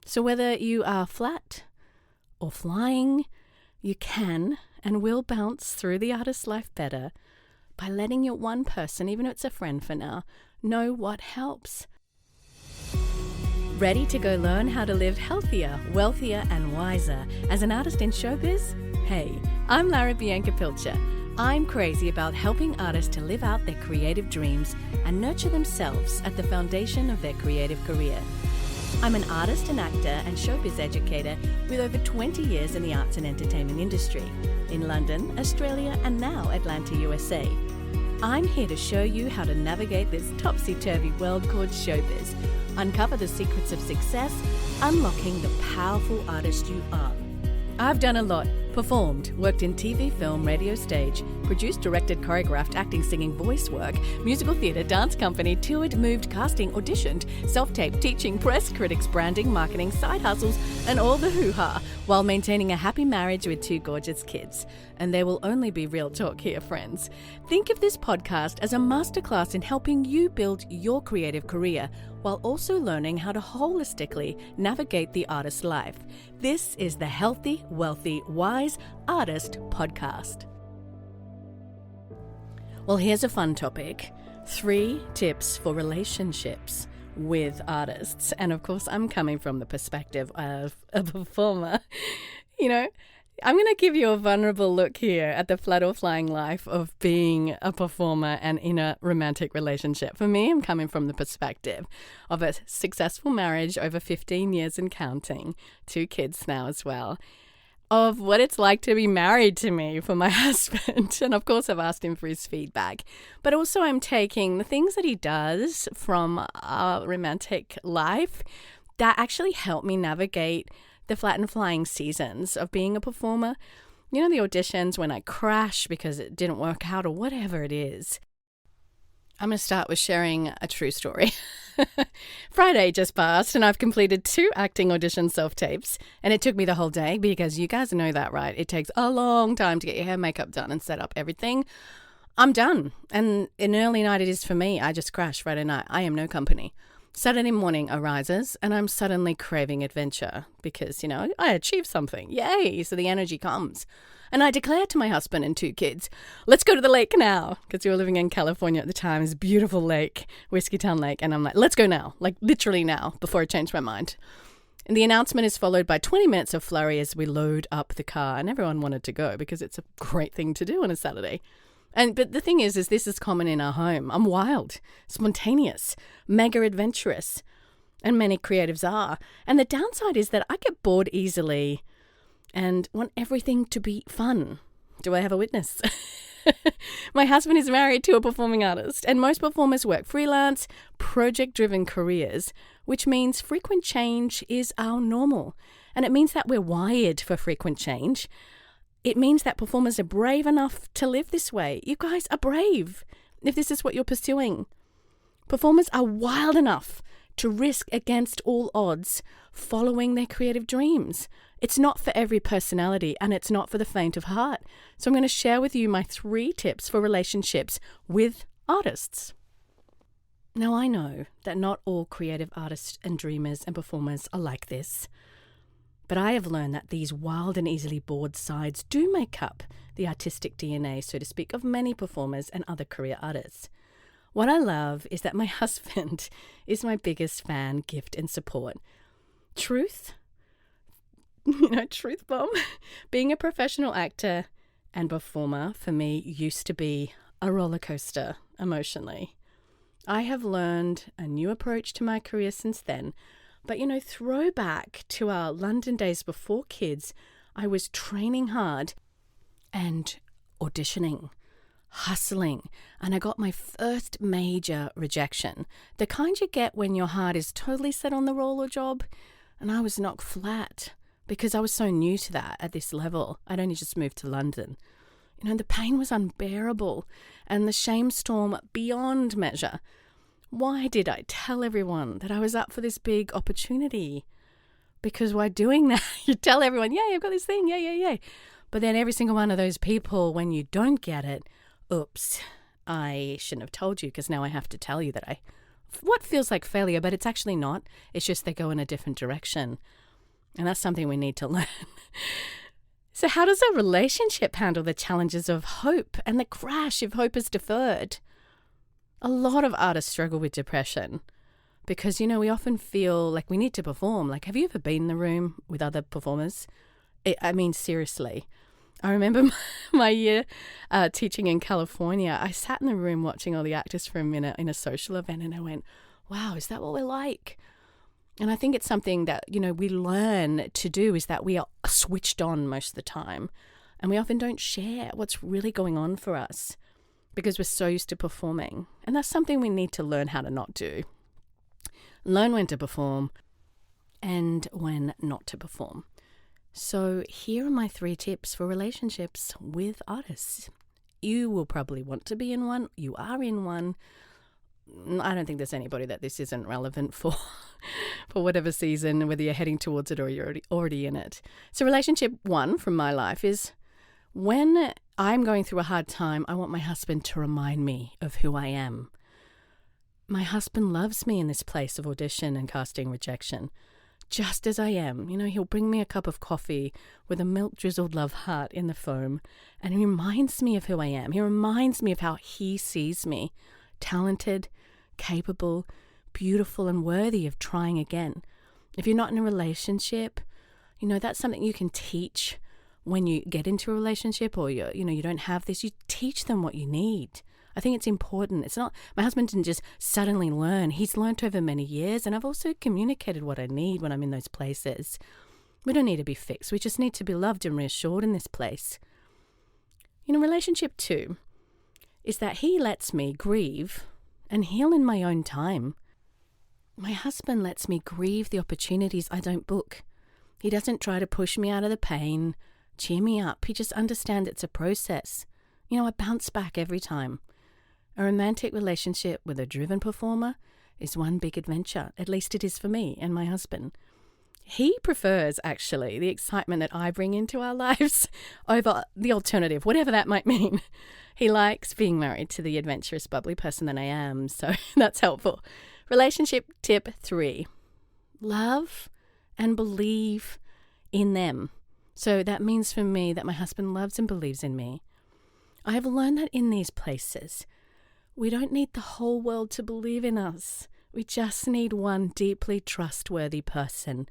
So whether you are flat or flying, you can and will bounce through the artist life better by letting your one person, even if it's a friend for now, know what helps. Ready to go learn how to live healthier, wealthier, and wiser as an artist in showbiz? Hey, I'm Lara Bianca Pilcher. I'm crazy about helping artists to live out their creative dreams and nurture themselves at the foundation of their creative career. I'm an artist and actor and showbiz educator with over 20 years in the arts and entertainment industry in London, Australia, and now Atlanta, USA. I'm here to show you how to navigate this topsy-turvy world called showbiz, uncover the secrets of success, unlocking the powerful artist you are. I've done a lot. Performed, worked in TV, film, radio, stage, produced, directed, choreographed, acting, singing, voice work, musical theatre, dance company, toured, moved, casting, auditioned, self-taped, teaching, press, critics, branding, marketing, side hustles, and all the hoo-ha, while maintaining a happy marriage with 2 gorgeous kids. And there will only be real talk here, friends. Think of this podcast as a masterclass in helping you build your creative career while also learning how to holistically navigate the artist's life. This is the Healthy, Wealthy, Wise Artist Podcast. Well, here's a fun topic. 3 tips for relationships with artists. And of course, I'm coming from the perspective of a performer. I'm going to give you a vulnerable look here at the flat or flying life of being a performer and in a romantic relationship. For me, I'm coming from the perspective of a successful marriage over 15 years and counting, 2 kids now as well, of what it's like to be married to me for my husband. And of course, I've asked him for his feedback. But also I'm taking the things that he does from our romantic life that actually help me navigate the flat and flying seasons of being a performer. The auditions when I crash because it didn't work out or whatever it is. I'm going to start with sharing a true story. Friday just passed and I've completed 2 acting audition self-tapes, and it took me the whole day because you guys know that, right? It takes a long time to get your hair, makeup done and set up everything. I'm done. And an early night it is for me. I just crash Friday night. I am no company. Saturday morning arises and I'm suddenly craving adventure because, I achieved something. Yay! So the energy comes. And I declared to my husband and 2 kids, let's go to the lake now. Because we were living in California at the time. It's a beautiful lake, Whiskey Town Lake. And I'm like, let's go now. Like literally now before I change my mind. And the announcement is followed by 20 minutes of flurry as we load up the car. And everyone wanted to go because it's a great thing to do on a Saturday. But the thing is this is common in our home. I'm wild, spontaneous, mega adventurous, and many creatives are. And the downside is that I get bored easily and want everything to be fun. Do I have a witness? My husband is married to a performing artist, and most performers work freelance, project-driven careers, which means frequent change is our normal. And it means that we're wired for frequent change. It means that performers are brave enough to live this way. You guys are brave if this is what you're pursuing. Performers are wild enough to risk against all odds following their creative dreams. It's not for every personality and it's not for the faint of heart. So I'm going to share with you my 3 tips for relationships with artists. Now I know that not all creative artists and dreamers and performers are like this. But I have learned that these wild and easily bored sides do make up the artistic DNA, so to speak, of many performers and other career artists. What I love is that my husband is my biggest fan, gift, and support. Truth, truth bomb. Being a professional actor and performer for me used to be a roller coaster emotionally. I have learned a new approach to my career since then. But, throwback to our London days before kids, I was training hard and auditioning, hustling, and I got my first major rejection, the kind you get when your heart is totally set on the role or job, and I was knocked flat because I was so new to that at this level. I'd only just moved to London. The pain was unbearable and the shame storm beyond measure. Why did I tell everyone that I was up for this big opportunity? Because while doing that, you tell everyone, yay, I've got this thing, yay. But then every single one of those people, when you don't get it, oops, I shouldn't have told you because now I have to tell you that I what feels like failure, but it's actually not. It's just they go in a different direction. And that's something we need to learn. So how does a relationship handle the challenges of hope and the crash if hope is deferred? A lot of artists struggle with depression because, we often feel like we need to perform. Like, have you ever been in the room with other performers? Seriously. I remember my year teaching in California. I sat in the room watching all the actors for a minute in a social event, and I went, wow, is that what we're like? And I think it's something that, we learn to do, is that we are switched on most of the time. And we often don't share what's really going on for us because we're so used to performing. And that's something we need to learn how to not do. Learn when to perform and when not to perform. So here are my 3 tips for relationships with artists. You will probably want to be in one. You are in one. I don't think there's anybody that this isn't relevant for whatever season, whether you're heading towards it or you're already in it. So relationship 1 from my life is when I'm going through a hard time, I want my husband to remind me of who I am. My husband loves me in this place of audition and casting rejection, just as I am. He'll bring me a cup of coffee with a milk-drizzled love heart in the foam, and he reminds me of who I am. He reminds me of how he sees me. Talented, capable, beautiful, and worthy of trying again. If you're not in a relationship, that's something you can teach when you get into a relationship, or you don't have this. You teach them what you need. I think it's important. It's not, my husband didn't just suddenly learn. He's learned over many years, and I've also communicated what I need when I'm in those places. We don't need to be fixed. We just need to be loved and reassured in this place. Relationship 2 is that he lets me grieve and heal in my own time. My husband lets me grieve the opportunities I don't book. He doesn't try to push me out of the pain, cheer me up. He just understands it's a process. I bounce back every time. A romantic relationship with a driven performer is one big adventure. At least it is for me and my husband. He prefers, actually, the excitement that I bring into our lives over the alternative, whatever that might mean. He likes being married to the adventurous, bubbly person that I am, so that's helpful. Relationship tip 3, love and believe in them. So that means for me that my husband loves and believes in me. I have learned that in these places, we don't need the whole world to believe in us. We just need one deeply trustworthy person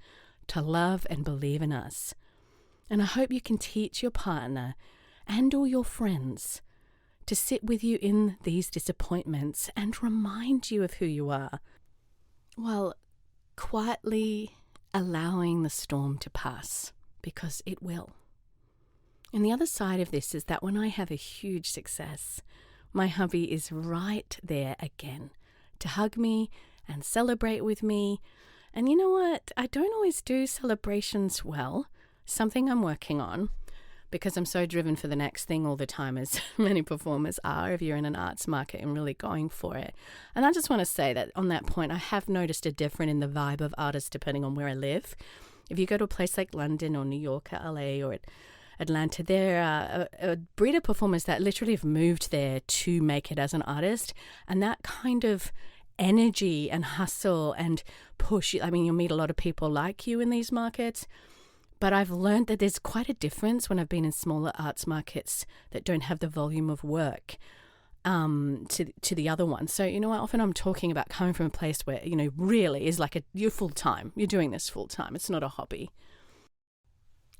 to love and believe in us. And I hope you can teach your partner and all your friends to sit with you in these disappointments and remind you of who you are, while quietly allowing the storm to pass, because it will. And the other side of this is that when I have a huge success, my hubby is right there again to hug me and celebrate with me. And you know what? I don't always do celebrations well, something I'm working on, because I'm so driven for the next thing all the time, as many performers are if you're in an arts market and really going for it. And I just want to say that on that point, I have noticed a difference in the vibe of artists depending on where I live. If you go to a place like London or New York or LA or Atlanta, there are a breed of performers that literally have moved there to make it as an artist. And that kind of energy and hustle and push, I mean, you'll meet a lot of people like you in these markets. But I've learned that there's quite a difference when I've been in smaller arts markets that don't have the volume of work to the other ones. So, often I'm talking about coming from a place where, really is like you're full-time. You're doing this full-time. It's not a hobby.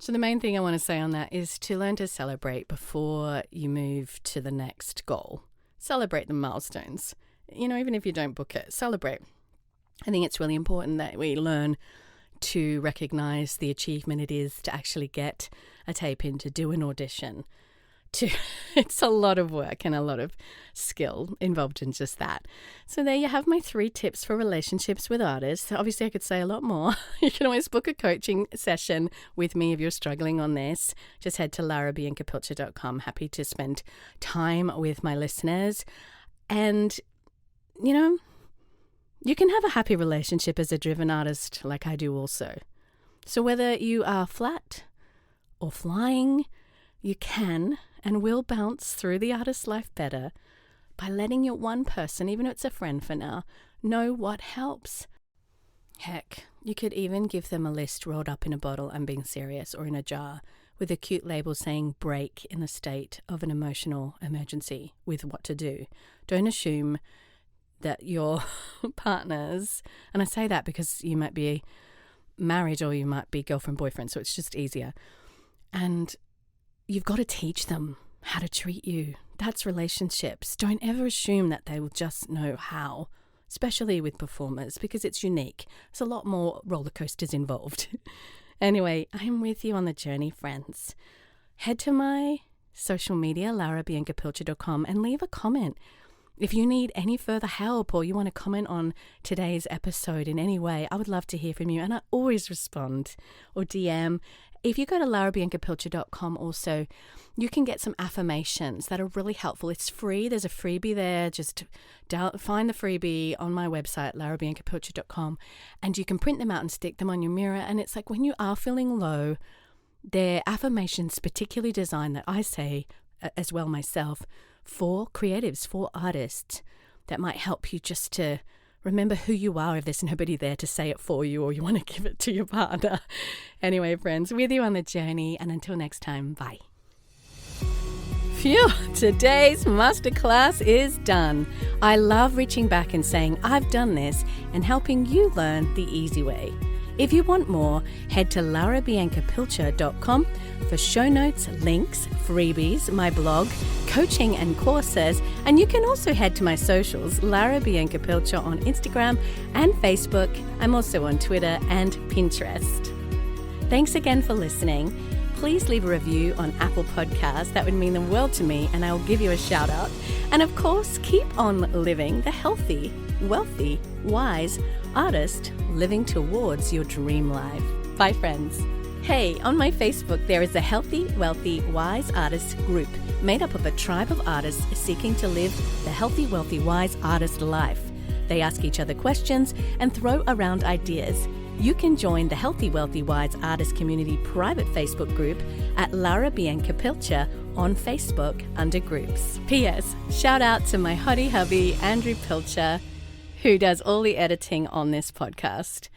So the main thing I want to say on that is to learn to celebrate before you move to the next goal. Celebrate the milestones. Even if you don't book it, celebrate. I think it's really important that we learn to recognize the achievement it is to actually get a tape in, to do an audition. It's a lot of work and a lot of skill involved in just that. So there you have my 3 tips for relationships with artists. Obviously, I could say a lot more. You can always book a coaching session with me if you're struggling on this. Just head to larabiancapilcher.com. Happy to spend time with my listeners. And, you can have a happy relationship as a driven artist like I do also. So whether you are flat or flying, you can and will bounce through the artist's life better by letting your one person, even if it's a friend for now, Know what helps. Heck, you could even give them a list rolled up in a bottle, I'm being serious, or in a jar, with a cute label saying break in a state of an emotional emergency with what to do. Don't assume that your partners, and I say that because you might be married or you might be girlfriend, boyfriend, so it's just easier. And you've got to teach them how to treat you. That's relationships. Don't ever assume that they will just know how, especially with performers, because it's unique. There's a lot more roller coasters involved. Anyway, I'm with you on the journey, friends. Head to my social media, larabiancapilcher.com, and leave a comment. If you need any further help or you want to comment on today's episode in any way, I would love to hear from you, and I always respond or DM. If you go to larabiancapilcher.com also, you can get some affirmations that are really helpful. It's free. There's a freebie there. Just find the freebie on my website, larabiancapilcher.com, and you can print them out and stick them on your mirror. And it's like when you are feeling low, they're affirmations particularly designed, that I say as well myself, for creatives, for artists, that might help you just to remember who you are if there's nobody there to say it for you or you want to give it to your partner. Anyway, friends, with you on the journey, and until next time, bye. Phew, today's masterclass is done. I love reaching back and saying, I've done this, and helping you learn the easy way. If you want more, head to larabiancapilcher.com for show notes, links, freebies, my blog, coaching and courses, and you can also head to my socials, Lara Bianca Pilcher on Instagram and Facebook. I'm also on Twitter and Pinterest. Thanks again for listening. Please leave a review on Apple Podcasts. That would mean the world to me, and I will give you a shout out. And of course, keep on living the healthy, wealthy, wise artist living towards your dream life. Bye, friends. Hey, on my Facebook, there is a Healthy, Wealthy, Wise Artists group made up of a tribe of artists seeking to live the healthy, wealthy, wise artist life. They ask each other questions and throw around ideas. You can join the Healthy, Wealthy, Wise Artist Community private Facebook group at Lara Bianca Pilcher on Facebook under groups. P.S. Shout out to my hottie hubby, Andrew Pilcher, who does all the editing on this podcast.